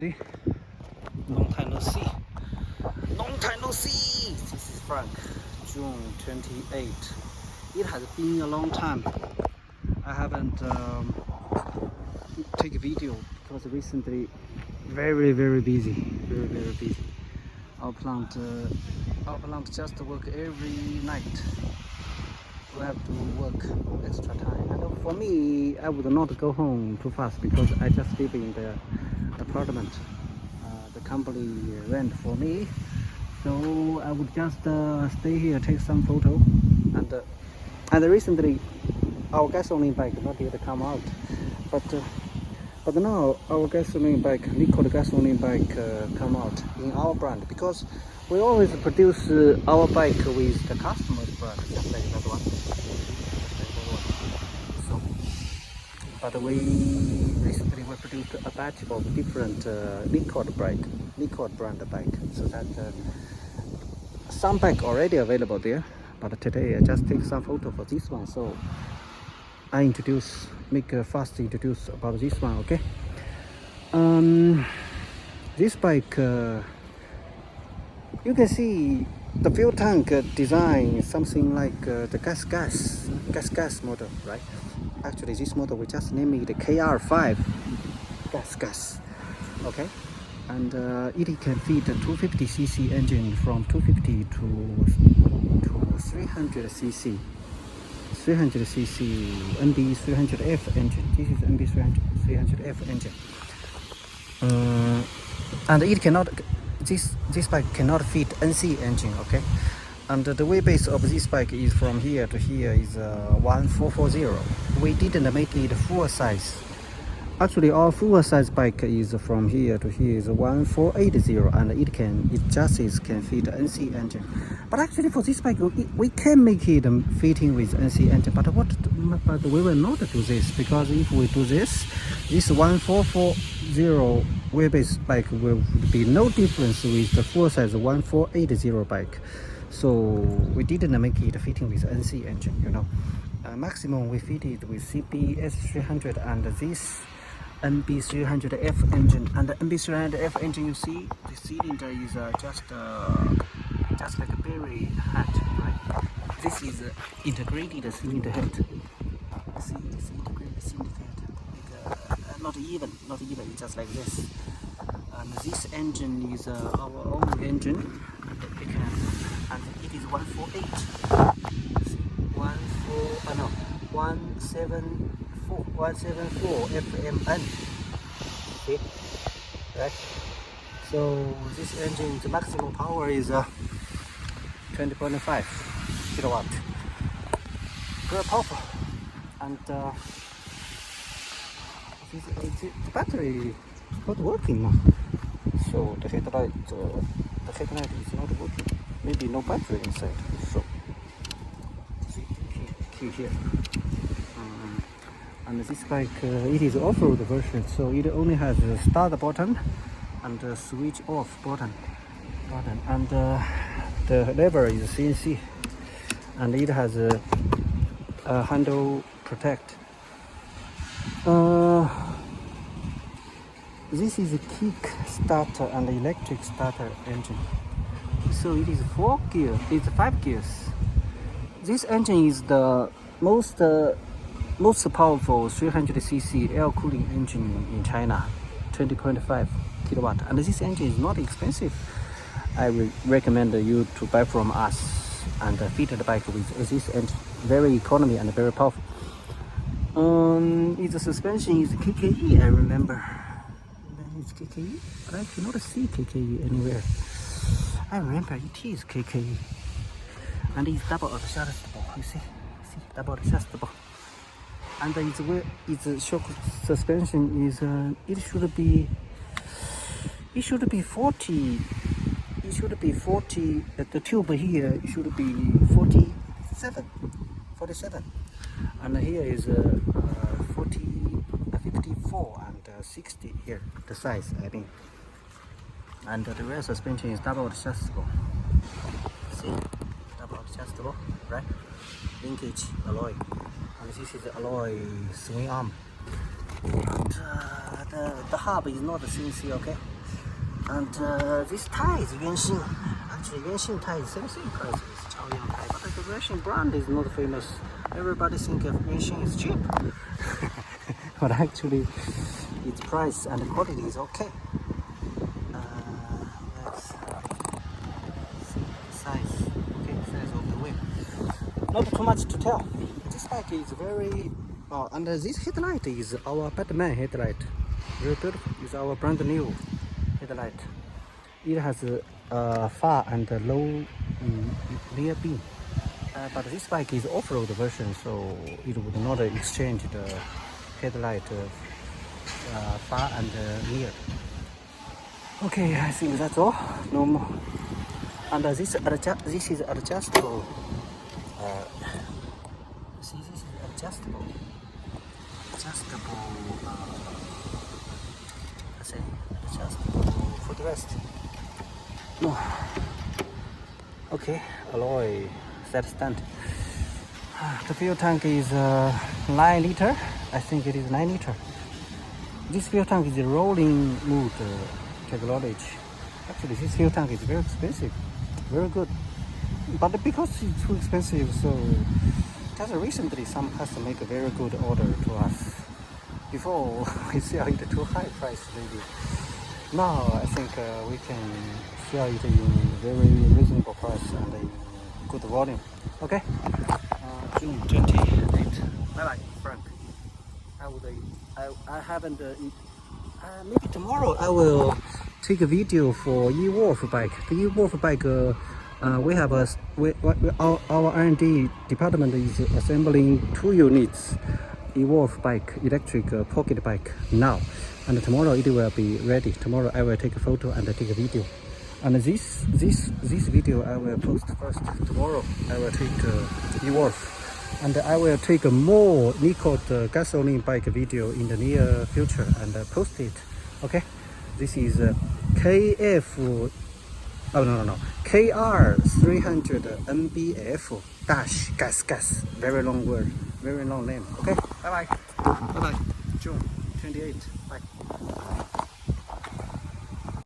Long time no see. Long time no see. This is Frank. June 28. It has been a long time. I haven't take a video because recently very busy. Very busy. Our plant just work every night. We have to work extra time. And for me, I would not go home too fast because I just live in the apartment. The company rent for me, so I would just stay here, take some photo, and recently our gasoline bike not yet come out, but now our gasoline bike, Nicot gasoline bike, come out in our brand because we always produce our bike with the customer's brand, just like that one. So, but we recently produced a batch of different Nicot brand bike, so that some bike already available there. But today I just take some photo for this one, so I make a fast introduce about this one. Okay. This bike, you can see the fuel tank design is something like the gas model, right? Actually, this model we just name it the KR5 gas. Okay, and it can fit a 250cc engine from 250 to 300cc. 300cc NB300F engine. This is NB300F engine. And it cannot. This bike cannot fit NC engine. Okay, and the wheelbase of this bike is from here to here is 1440. We didn't make it full size. Actually, our full size bike is from here to here is 1480, and it can fit NC engine. But actually, for this bike, we can make it fitting with NC engine. But we will not do this, because if we do this 1440 wheelbase bike will be no difference with the full size 1480 bike. So we didn't make it fitting with NC engine. You know, maximum we fit it with CBS300 and this NB300F engine. And the NB300F engine, you see the cylinder is just like a berry hat, right? This is integrated cylinder head. See this integrated cylinder head, not even, it's just like this. And this engine is our own engine, and it is 148. See, 174 FMN. See, right? So this engine, the maximum power is 20.5 kilowatt. Very powerful. And the battery is not working now. So the headlight is not working. Maybe no battery inside. So see, key here. And this bike, it is off-road version, so it only has a start button and a switch off button, and the lever is CNC, and it has a handle protect. This is a kick starter and electric starter engine. So it is 4 gears, it's 5 gears. This engine is the most powerful 300cc air cooling engine in China, 20.5 kilowatt. And this engine is not expensive. I recommend you to buy from us and fit the bike with this engine. Very economy and very powerful. Its suspension is KKE, I remember. It's KKE, but I cannot see KKE anywhere. I remember it is KKE. And it's double adjustable, you see, double adjustable. And its shock suspension is it should be 40. It should be 40. The tube here should be 47. And here is 54 and 60 here. The size, I mean. And the rear suspension is double adjustable. See, double adjustable, right? Linkage alloy. And this is the alloy swing arm. the hub is not CNC, okay? And this tie is Yuanxing. Actually, Yuanxing tie is same price as Chaoyang tie, but the Yuanxing brand is not famous. Everybody think of Yuanxing is cheap, but actually, its price and quality is okay. Let's see size. Okay, size of the wheel. Not too much to tell. This bike is very. And this headlight is our Batman headlight. Very beautiful. It's our brand new headlight. It has a far and a low rear beam. But this bike is off-road version, so it would not exchange the headlight far and near. Okay, I think that's all. No more. And this is adjustable. See, this is adjustable. Let's say adjustable footrest. No. Okay, alloy set stand. The fuel tank is 9 liter. I think it is 9 liter. This fuel tank is a rolling mode technology. Actually, this fuel tank is very expensive. Very good. But because it's too expensive, so just recently some customers make a very good order to us. Before we sell it at too high price maybe. Now I think we can sell it in very reasonable price and in good volume. Okay? June 28. Bye bye, Frank. I haven't. Maybe tomorrow I will take a video for E-Wolf bike. The E-Wolf bike. We have our R&D department is assembling 2 units E-Wolf bike, electric pocket bike now, and tomorrow it will be ready. Tomorrow I will take a photo and take a video, and this video I will post first. Tomorrow I will take E-Wolf, and I will take a more Nicot gasoline bike video in the near future and post it. Okay, this is KR300NBF dash gas. Very long word, very long name. Okay, bye bye. June 28. Bye.